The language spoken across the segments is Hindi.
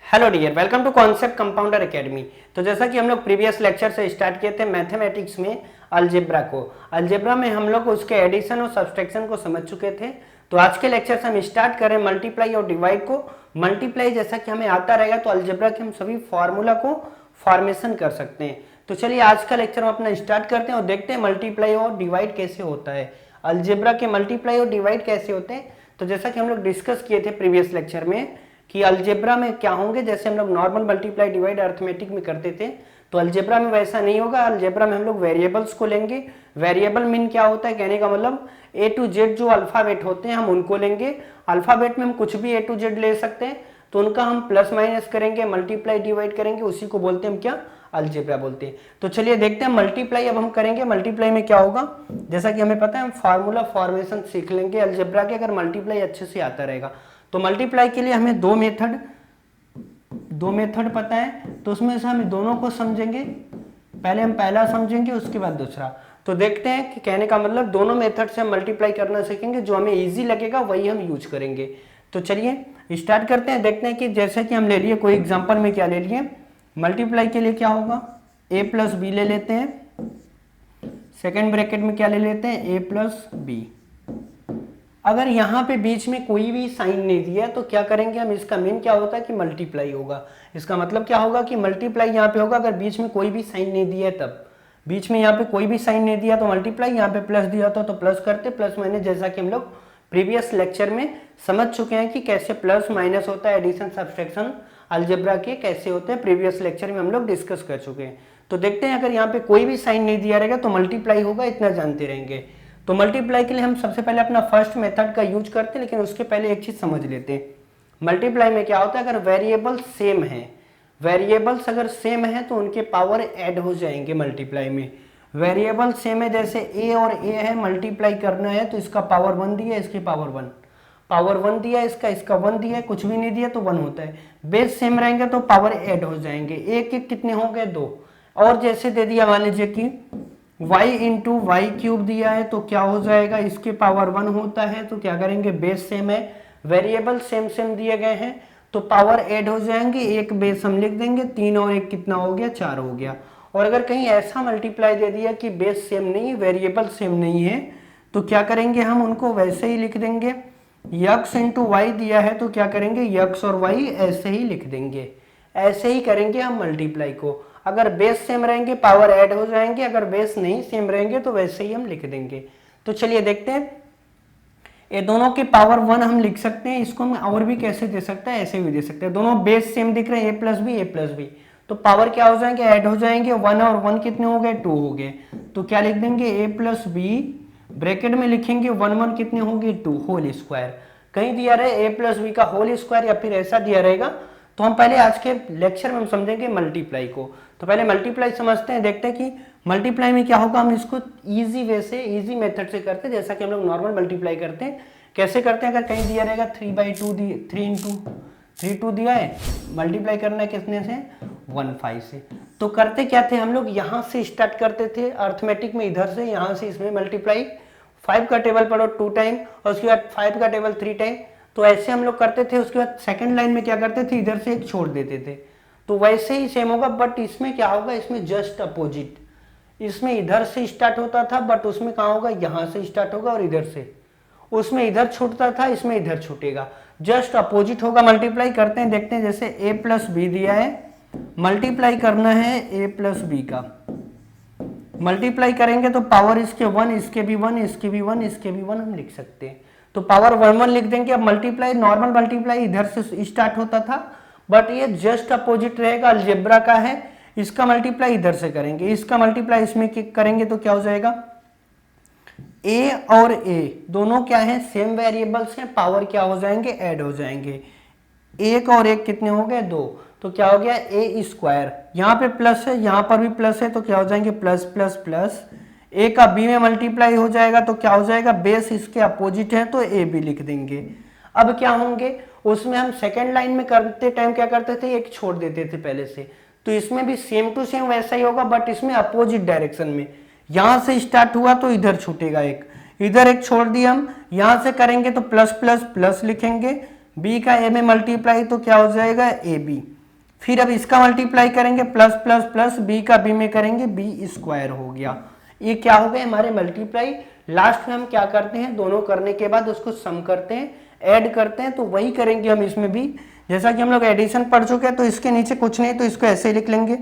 Hello dear, welcome to concept compounder academy. तो जैसा कि हम लोग प्रीवियस लेक्चर से स्टार्ट किए थे मैथमेटिक्स में अलजेब्रा में हम लोग उसके एडिशन और सब्सट्रैक्शन को समझ चुके थे। तो आज के लेक्चर से हम स्टार्ट करें मल्टीप्लाई और डिवाइड को। मल्टीप्लाई जैसा कि हमें आता रहेगा तो अलजेब्रा के हम सभी फॉर्मूला को फॉर्मेशन कर सकते हैं। तो चलिए आज का लेक्चर हम अपना स्टार्ट करते हैं और देखते हैं मल्टीप्लाई और डिवाइड कैसे होता है, अलजेब्रा के मल्टीप्लाई और डिवाइड कैसे होते हैं। तो जैसा कि हम लोग डिस्कस किए थे प्रीवियस लेक्चर में कि अलजेब्रा में क्या होंगे, जैसे हम लोग नॉर्मल मल्टीप्लाई डिवाइड अर्थमेटिक में करते थे, तो अलजेब्रा में वैसा नहीं होगा। अलजेब्रा में हम लोग वेरिएबल्स को लेंगे। वेरिएबल मीन क्या होता है, कहने का मतलब ए टू जेड जो अल्फाबेट होते हैं हम उनको लेंगे। अल्फाबेट में हम कुछ भी ए टू जेड ले सकते हैं, तो उनका हम प्लस माइनस करेंगे, मल्टीप्लाई डिवाइड करेंगे, उसी को बोलते हैं हम क्या, अलजेब्रा बोलते हैं। तो चलिए देखते हैं मल्टीप्लाई अब हम करेंगे। मल्टीप्लाई में क्या होगा, जैसा कि हमें पता है हम फार्मूला फॉर्मेशन सीख लेंगे अलजेब्रा के, अगर मल्टीप्लाई अच्छे से आता रहेगा। तो मल्टीप्लाई के लिए हमें दो मेथड पता है, तो उसमें से हम दोनों को समझेंगे। पहले हम पहला समझेंगे, उसके बाद दूसरा। तो देखते हैं कि कहने का मतलब दोनों मेथड से हम मल्टीप्लाई करना सीखेंगे, जो हमें इजी लगेगा वही हम यूज करेंगे। तो चलिए स्टार्ट करते हैं। देखते हैं कि जैसे कि हम ले लिए कोई एग्जांपल में क्या ले लिए, मल्टीप्लाई के लिए क्या होगा, a प्लस बी ले लेते हैं, सेकेंड ब्रैकेट में क्या ले लेते हैं, a प्लस बी। अगर यहाँ पे बीच में कोई भी साइन नहीं दिया तो क्या करेंगे हम, इसका मीन क्या होता है कि मल्टीप्लाई होगा। इसका मतलब क्या होगा कि मल्टीप्लाई यहाँ पे होगा अगर बीच में कोई भी साइन नहीं दिया है तब। बीच में यहाँ पे कोई भी साइन नहीं दिया तो मल्टीप्लाई, यहाँ पे प्लस दिया था तो प्लस करते, प्लस माइनस, जैसा कि हम लोग प्रीवियस लेक्चर में समझ चुके हैं कि कैसे प्लस माइनस होता है, एडिशन सब्सट्रैक्शन अलजेब्रा के कैसे होते हैं, प्रीवियस लेक्चर में हम लोग डिस्कस कर चुके हैं। तो देखते हैं अगर यहाँ पे कोई भी साइन नहीं दिया रहेगा तो मल्टीप्लाई होगा, इतना जानते रहेंगे। तो मल्टीप्लाई के लिए हम सबसे पहले अपना फर्स्ट मेथड का यूज करते हैं, लेकिन उसके पहले एक चीज समझ लेते हैं। मल्टीप्लाई में क्या होता है, अगर वेरिएबल सेम है, वेरिएबल्स अगर सेम है तो उनके पावर ऐड हो जाएंगे मल्टीप्लाई में। वेरिएबल सेम है, जैसे ए और ए है, मल्टीप्लाई करना है तो इसका पावर 1 दिया, इसकी पावर 1, पावर 1 दिया, इसका 1 दिया, कुछ भी नहीं दिया तो 1 होता है। बेस सेम रहेंगे तो पावर ऐड हो जाएंगे, एक एक कितने हो गए, 2। और जैसे दे दिया मान लीजिए कि y इंटू वाई क्यूब दिया है तो क्या हो जाएगा, इसके पावर 1 होता है, तो क्या करेंगे, बेस सेम है, वेरिएबल सेम सेम दिए गए हैं तो पावर ऐड हो जाएंगे, एक बेस हम लिख देंगे, 3 और 1 कितना हो गया, 4 हो गया। और अगर कहीं ऐसा मल्टीप्लाई दे दिया कि बेस सेम नहीं, वेरिएबल सेम नहीं है, तो क्या करेंगे हम उनको वैसे ही लिख देंगे। यक्स इंटू वाई दिया है तो क्या करेंगे, यक्स और वाई ऐसे ही लिख देंगे। ऐसे ही करेंगे हम मल्टीप्लाई को। अगर बेस सेम रहेंगे पावर ऐड हो जाएंगे, अगर बेस नहीं सेम रहेंगे तो वैसे ही हम लिख देंगे। तो चलिए देखते हैं, ये दोनों के पावर 1 हम लिख सकते हैं, इसको हम और भी कैसे दे सकते हैं, ऐसे भी दे सकते हैं। दोनों बेस सेम दिख रहे हैं, ए प्लस बी, तो पावर क्या हो जाएंगे, ऐड हो जाएंगे, 1 और 1 कितने हो गए, 2 हो गए। तो क्या लिख देंगे, ए प्लस बी, ब्रैकेट में लिखेंगे 1 1 कितने होंगे, 2 होल स्क्वायर। कहीं दिया रहे ए प्लस बी का होल स्क्वायर या फिर ऐसा दिया रहेगा, तो हम पहले आज के लेक्चर में हम समझेंगे मल्टीप्लाई को। तो पहले मल्टीप्लाई समझते हैं, देखते हैं कि मल्टीप्लाई में क्या होगा। हम इसको इजी वे से, इजी मेथड से करते हैं, जैसा कि हम लोग नॉर्मल मल्टीप्लाई करते हैं। कैसे करते हैं, अगर कहीं दिया रहेगा 3 इंटू 2 दिया है, मल्टीप्लाई करना है कितने से, 1 5 से। तो करते क्या थे हम लोग, यहाँ से स्टार्ट करते थे अर्थमेटिक में, इधर से यहाँ से इसमें मल्टीप्लाई, 5 का टेबल पढ़ो 2 टाइम और उसके बाद 5 का टेबल 3 टाइम, तो ऐसे हम लोग करते थे। उसके बाद सेकंड लाइन में क्या करते थे, इधर से एक छोड़ देते थे। तो वैसे ही सेम होगा, बट इसमें क्या होगा, इसमें जस्ट अपोजिट। इसमें इधर से स्टार्ट होता था, बट उसमें कहाँ होगा, यहाँ से स्टार्ट होगा और इधर से। उसमें इधर छूटता था, इसमें इधर छूटेगा, जस्ट अपोजिट होगा। मल्टीप्लाई करते हैं, देखते हैं। जैसे ए प्लस बी दिया है, मल्टीप्लाई करना है ए प्लस बी का, मल्टीप्लाई करेंगे तो पावर इसके 1, इसके भी 1, इसके भी 1, इसके भी 1 हम लिख सकते हैं। तो पावर 1 1 लिख देंगे। अब मल्टीप्लाई, नॉर्मल मल्टीप्लाई इधर से स्टार्ट होता था, बट ये जस्ट अपोजिट रहेगा, अलजेब्रा का है। इसका मल्टीप्लाई इधर से करेंगे, इसका मल्टीप्लाई इसमें करेंगे तो क्या हो जाएगा, ए और ए दोनों क्या है, सेम वेरिएबल्स हैं, पावर क्या हो जाएंगे, ऐड हो जाएंगे। 1 और 1 कितने हो गए, 2, तो क्या हो गया, ए स्क्वायर। यहाँ पे प्लस है, यहाँ पर भी प्लस है, तो क्या हो जाएंगे, प्लस प्लस प्लस। ए का बी में मल्टीप्लाई हो जाएगा तो क्या हो जाएगा, बेस इसके अपोजिट है तो ए भी लिख देंगे। अब क्या होंगे, उसमें हम सेकेंड लाइन में करते टाइम क्या करते थे, एक छोड़ देते थे पहले से। तो इसमें भी सेम टू सेम वैसा ही होगा, बट इसमें अपोजिट डायरेक्शन में। यहां से स्टार्ट हुआ तो इधर छूटेगा एक, इधर एक छोड़ दिया हम। यहां से करेंगे तो प्लस प्लस प्लस लिखेंगे, बी का ए में मल्टीप्लाई तो क्या हो जाएगा, ए बी। फिर अब इसका मल्टीप्लाई करेंगे प्लस प्लस प्लस बी का बी में करेंगे बी स्क्वायर हो गया। ये क्या हो गए हमारे मल्टीप्लाई। लास्ट में हम क्या करते हैं, दोनों करने के बाद उसको सम करते हैं, ऐड करते हैं, तो वही करेंगे हम इसमें भी। जैसा कि हम लोग एडिशन पढ़ चुके हैं तो इसके नीचे कुछ नहीं तो इसको ऐसे ही लिख लेंगे,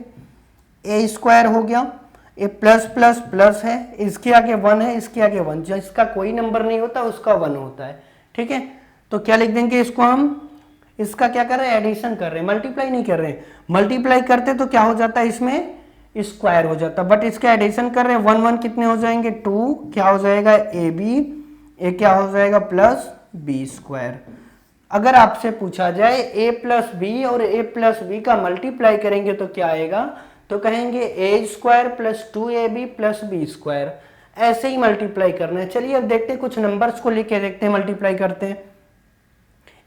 ए स्क्वायर हो गया, ये प्लस प्लस प्लस है, इसके आगे 1 है, इसके आगे 1, जिसका कोई नंबर नहीं होता उसका 1 होता है। ठीक है, तो क्या लिख देंगे इसको हम, इसका क्या कर रहे हैं, एडिशन कर रहे हैं, मल्टीप्लाई नहीं कर रहे हैं। मल्टीप्लाई करते तो क्या हो जाता है, इसमें स्क्वायर हो जाता, बट इसका एडिशन कर रहे हैं, 1 1 कितने हो जाएंगे 2, क्या हो जाएगा ए बी, ए क्या हो जाएगा प्लस बी स्क्वायर। अगर आपसे पूछा जाए a प्लस बी और a प्लस बी का मल्टीप्लाई करेंगे तो क्या आएगा, तो कहेंगे A square plus 2ab plus B square. ऐसे ही मल्टीप्लाई करना है। चलिए अब देखते हैं, कुछ नंबर्स को लेके देखते हैं, मल्टीप्लाई करते हैं।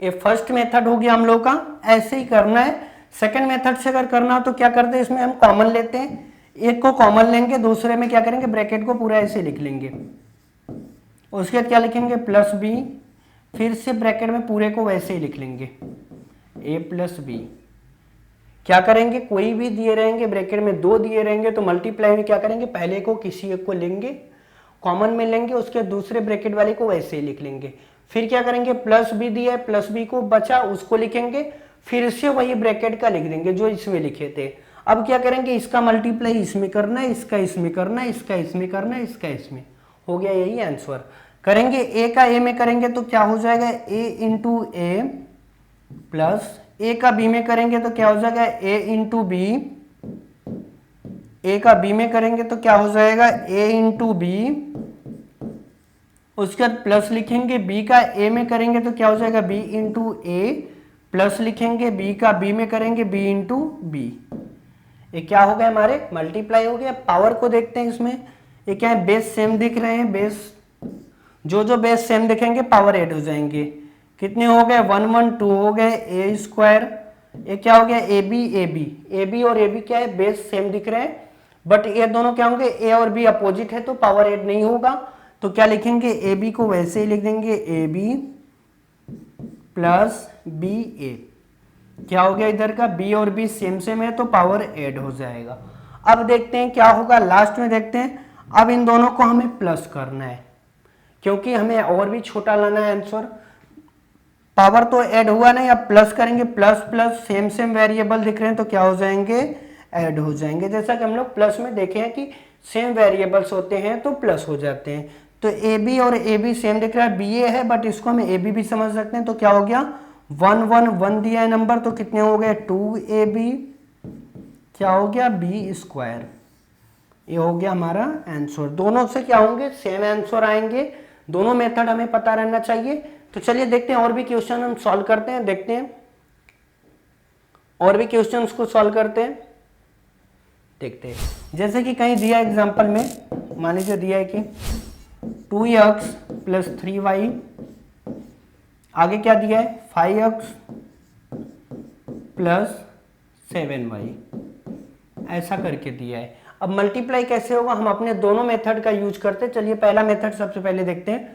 ये फर्स्ट मेथड हो गया हम लोग का, ऐसे ही करना है। सेकंड मेथड से अगर करना हो तो क्या करते हैं, इसमें हम कॉमन लेते हैं, एक को कॉमन लेंगे, दूसरे में क्या करेंगे ब्रैकेट को पूरा ऐसे लिख लेंगे, उसके बाद क्या लिखेंगे प्लस बी, फिर से ब्रैकेट में पूरे को वैसे ही लिख लेंगे a प्लस बी। क्या करेंगे, कोई भी दिए रहेंगे ब्रैकेट में, 2 दिए रहेंगे तो मल्टीप्लाई में क्या करेंगे, पहले को किसी एक को लेंगे, कॉमन में लेंगे, उसके दूसरे ब्रैकेट वाले को वैसे ही लिख लेंगे। फिर क्या करेंगे, प्लस बी दिया है, प्लस बी को बचा उसको लिखेंगे, फिर से वही ब्रैकेट का लिख देंगे जो इसमें लिखे थे। अब क्या करेंगे, इसका मल्टीप्लाई इसमें करना है, इसका इसमें करना है, इसका इसमें करना है, इसका इसमें, हो गया यही आंसर। करेंगे ए का ए में करेंगे तो क्या हो जाएगा, ए इंटू ए, प्लस ए का बी में करेंगे तो क्या हो जाएगा, ए इंटू बी, ए का बी में करेंगे तो क्या हो जाएगा, ए इंटू बी, उसके बाद प्लस लिखेंगे, बी का ए में करेंगे तो क्या हो जाएगा, बी इंटू ए, प्लस लिखेंगे, बी का बी में करेंगे बी इंटू बी। ये क्या हो गया, हमारे मल्टीप्लाई हो गया। पावर को देखते हैं इसमें, ये क्या है, बेस सेम दिख रहे हैं, बेस जो जो बेस सेम दिखेंगे पावर ऐड हो जाएंगे। कितने हो गए, 1 1 2 हो गए, ए स्क्वायर, ये क्या हो गया A B, A B, A B और ए बी क्या है, बेस सेम दिख रहे हैं, बट ये दोनों क्या होंगे, ए और बी अपोजिट है तो पावर ऐड नहीं होगा। तो क्या लिखेंगे, ए बी को वैसे ही लिख देंगे, ए बी प्लस बी ए, क्या हो गया इधर का, बी और बी सेम सेम है तो पावर ऐड हो जाएगा। अब देखते हैं क्या होगा, लास्ट में देखते हैं। अब इन दोनों को हमें प्लस करना है क्योंकि हमें और भी छोटा लाना है आंसर। पावर तो ऐड हुआ नहीं, अब प्लस करेंगे, plus plus same same variable दिख रहे हैं तो क्या हो जाएंगे, ऐड हो जाएंगे। जैसा कि हम लोग प्लस में देखे हैं कि सेम वेरिएबल्स होते हैं तो प्लस हो जाते हैं। तो ए बी और ए बी सेम दिख रहा है, बी ए है बट इसको हम ए बी भी समझ सकते हैं। तो क्या हो गया, 1 1 1 दिया है नंबर तो कितने हो गए, 2ab, क्या हो गया बी स्क्वायर। ये हो गया हमारा आंसर। दोनों से क्या होंगे, सेम आंसर आएंगे। दोनों मेथड हमें पता रहना चाहिए। तो चलिए देखते हैं और भी क्वेश्चन हम सॉल्व करते हैं, देखते हैं और भी क्वेश्चंस को सॉल्व करते हैं, देखते हैं। जैसे कि कहीं दिया एग्जांपल में, मान लीजिए दिया है कि 2x प्लस 3y, आगे क्या दिया है 5x प्लस 7y, ऐसा करके दिया है। अब मल्टीप्लाई कैसे होगा, हम अपने दोनों मेथड का यूज करते हैं। चलिए पहला मेथड सबसे पहले देखते हैं।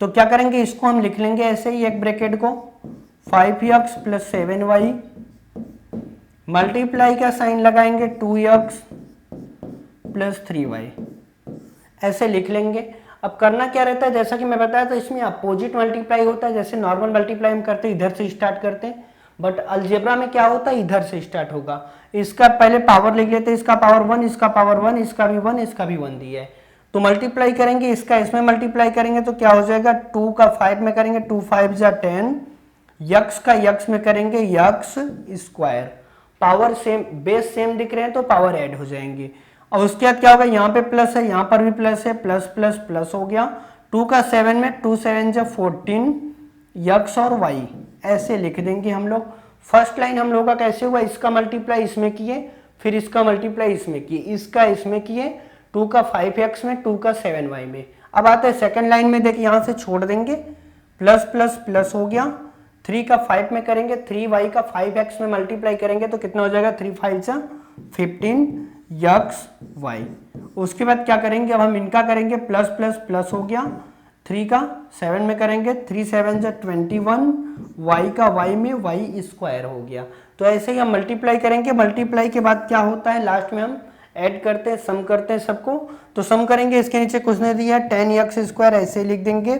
तो क्या करेंगे, इसको हम लिख लेंगे ऐसे ही एक ब्रैकेट को, 5x प्लस 7y, मल्टीप्लाई का साइन लगाएंगे 2x प्लस 3y, ऐसे लिख लेंगे। अब करना क्या रहता है, जैसा कि मैं बताया था इसमें अपोजिट मल्टीप्लाई होता है। जैसे नॉर्मल मल्टीप्लाई हम करते हैं इधर से स्टार्ट करते हैं, बट अलजेब्रा में क्या होता है, इधर से स्टार्ट होगा। इसका पहले पावर लिख लेते हैं, इसका पावर 1, इसका पावर 1, इसका भी 1, इसका भी 1 दिया है। तो मल्टीप्लाई करेंगे, इसका इसमें मल्टीप्लाई करेंगे तो क्या हो जाएगा, 2 का 5 में करेंगे 2 5 जा 10, यक्स का यक्स में करेंगे x square. Power same, base same दिख रहे हैं तो पावर ऐड हो जाएंगे। और उसके बाद क्या होगा, यहाँ पे प्लस है, यहाँ पर भी प्लस है, प्लस प्लस प्लस हो गया। 2 का 7 में 2 7 जा 14, यक्स और वाई ऐसे लिख देंगे हम लोग। फर्स्ट लाइन हम लोग का कैसे हुआ, इसका मल्टीप्लाई इसमें किए, फिर इसका मल्टीप्लाई इसमें किए, इसका इसमें किए, 2 का 5x में, 2 का 7y में। अब आते हैं सेकंड लाइन में, देखिए यहाँ से छोड़ देंगे, प्लस प्लस प्लस हो गया, 3 का 5 में करेंगे, 3y का 5x में मल्टीप्लाई करेंगे तो कितना हो जाएगा, 3 5 जा 15 यक्स वाई। उसके बाद क्या करेंगे, अब हम इनका करेंगे, प्लस प्लस प्लस हो गया, 3 का 7 में करेंगे, 3 7 जा 21, y का y में y स्क्वायर हो गया। तो ऐसे ही हम मल्टीप्लाई करेंगे, मल्टीप्लाई के बाद क्या होता है लास्ट में हम ऐड करते हैं, सम करते हैं सबको। तो सम करेंगे, इसके नीचे कुछ नहीं दिया, 10x स्क्वायर ऐसे लिख देंगे,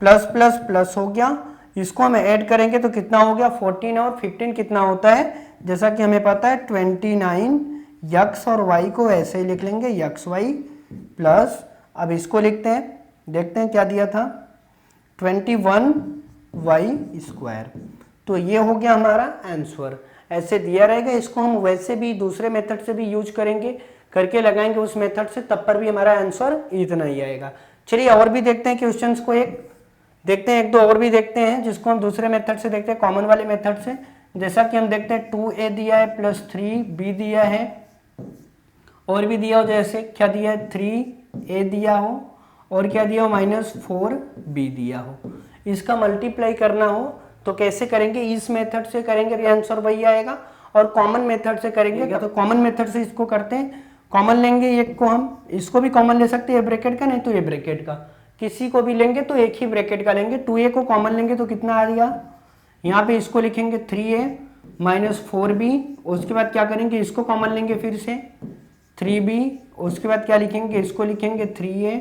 प्लस प्लस प्लस हो गया, इसको हम ऐड करेंगे तो कितना हो गया 14 और 15 कितना होता है, जैसा कि हमें पता है 29, x और y को ऐसे ही लिख लेंगे x y प्लस, अब इसको लिखते हैं, देखते हैं क्या दिया था 21y स्क्वायर। तो ये हो गया हमारा आंसर, ऐसे दिया रहेगा। इसको हम वैसे भी दूसरे मेथड से भी यूज करेंगे, करके लगाएंगे उस मेथड से, तब पर भी हमारा आंसर इतना ही आएगा। चलिए और भी देखते हैं क्वेश्चंस को, एक देखते हैं, एक दो और भी देखते हैं जिसको हम दूसरे मेथड से देखते हैं, कॉमन वाले मेथड से। जैसा कि हम देखते हैं 2a दिया है प्लस 3b दिया है, और भी दिया हो, जैसे क्या दिया है 3a दिया हो और क्या दिया हो -4b दिया हो। इसका मल्टीप्लाई करना हो तो कैसे करेंगे, इस मेथड से करेंगे, आंसर वही आएगा। और कॉमन मेथड से करेंगे तो कॉमन मेथड से इसको करते हैं, कॉमन लेंगे एक को, हम इसको भी कॉमन ले सकते हैं, ए ब्रैकेट का नहीं तो ए ब्रैकेट का, किसी को भी लेंगे तो एक ही ब्रैकेट का लेंगे। 2a को कॉमन लेंगे तो कितना आ गया, यहाँ पे इसको लिखेंगे 3a -4b, उसके बाद क्या करेंगे इसको कॉमन लेंगे फिर से 3b, उसके बाद क्या लिखेंगे, इसको लिखेंगे 3a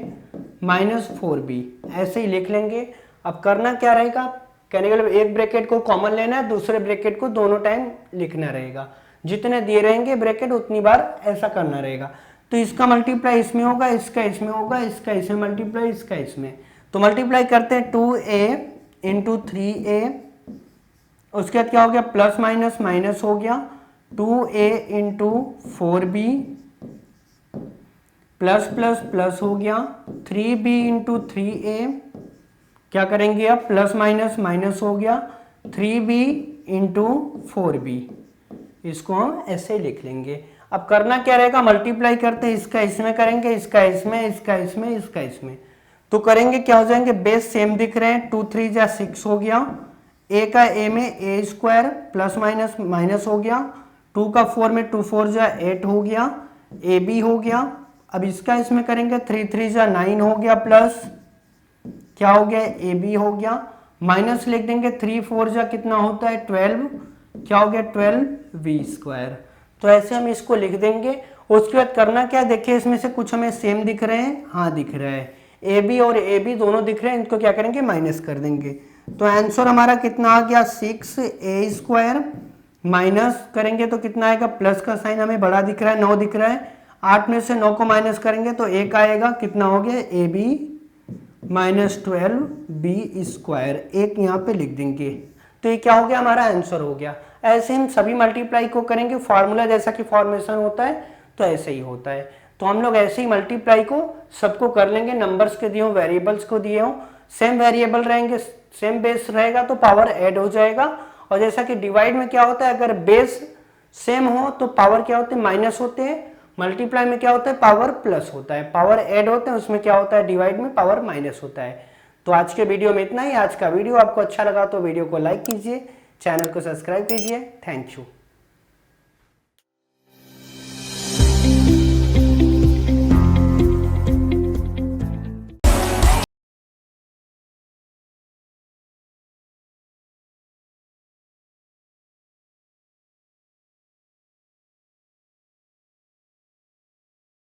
-4b, ऐसे ही लिख लेंगे। अब करना क्या रहेगा, कहने के लिए एक ब्रैकेट को कॉमन लेना है, दूसरे ब्रैकेट को दोनों टाइम लिखना रहेगा, जितने दिए रहेंगे ब्रैकेट उतनी बार ऐसा करना रहेगा। तो इसका मल्टीप्लाई इसमें होगा, इसका इसमें होगा, इसका इसमें मल्टीप्लाई, इसका इसमें, तो मल्टीप्लाई करते हैं 2a इंटू 3a, उसके बाद क्या हो गया प्लस माइनस माइनस हो गया, 2a into 4b plus plus plus हो गया, 3b इंटू 3a, क्या करेंगे अब प्लस माइनस माइनस हो गया, 3b इंटू 4b, इसको हम ऐसे लिख लेंगे। अब करना क्या रहेगा, मल्टीप्लाई करते हैं, इसका इसमें करेंगे, इसका इसमें, इसका इसमें, इसका इसमें, तो करेंगे क्या हो जाएंगे, बेस सेम दिख रहे हैं, 2 3 जा 6 हो गया, a का a में a square plus minus minus हो गया, 2 का 4 में 2 4 जा 8 हो गया, ab हो गया। अब इसका इसमें करेंगे, 3 3 जा 9 हो गया, प्लस क्या हो गया ab हो गया, माइनस लिख देंगे, 3 4 जा कितना होता है 12, क्या हो गया 12v स्क्वायर। तो ऐसे हम इसको लिख देंगे। उसके बाद करना क्या, देखिए इसमें से कुछ हमें सेम दिख रहे हैं, हाँ दिख रहा है, AB और AB दोनों दिख रहे हैं, इनको क्या करेंगे माइनस कर देंगे। तो आंसर हमारा कितना आ गया 6a स्क्वायर, माइनस करेंगे तो कितना आएगा, प्लस का साइन हमें बड़ा दिख रहा है, 9 दिख रहा है, 8 में से 9 को माइनस करेंगे तो 1 आएगा, कितना हो गया AB -12b स्क्वायर, एक यहाँ पे लिख देंगे। तो ये क्या हो गया, हमारा आंसर हो गया। ऐसे हम सभी मल्टीप्लाई को करेंगे, फार्मूला जैसा कि फॉर्मेशन होता है तो ऐसे ही होता है। तो हम लोग ऐसे ही मल्टीप्लाई को सबको कर लेंगे, नंबर्स के दिए हो, वेरिएबल्स को दिए हो, सेम वेरिएबल रहेंगे, सेम बेस रहेगा तो पावर ऐड हो जाएगा। और जैसा कि डिवाइड में क्या होता है, अगर बेस सेम हो तो पावर क्या होते हैं माइनस होते हैं, मल्टीप्लाई में क्या होता है पावर प्लस होता है, पावर ऐड होते हैं, उसमें क्या होता है डिवाइड में पावर माइनस होता है। तो आज के वीडियो में इतना ही। आज का वीडियो आपको अच्छा लगा तो वीडियो को लाइक कीजिए, चैनल को सब्सक्राइब कीजिए। Thank you.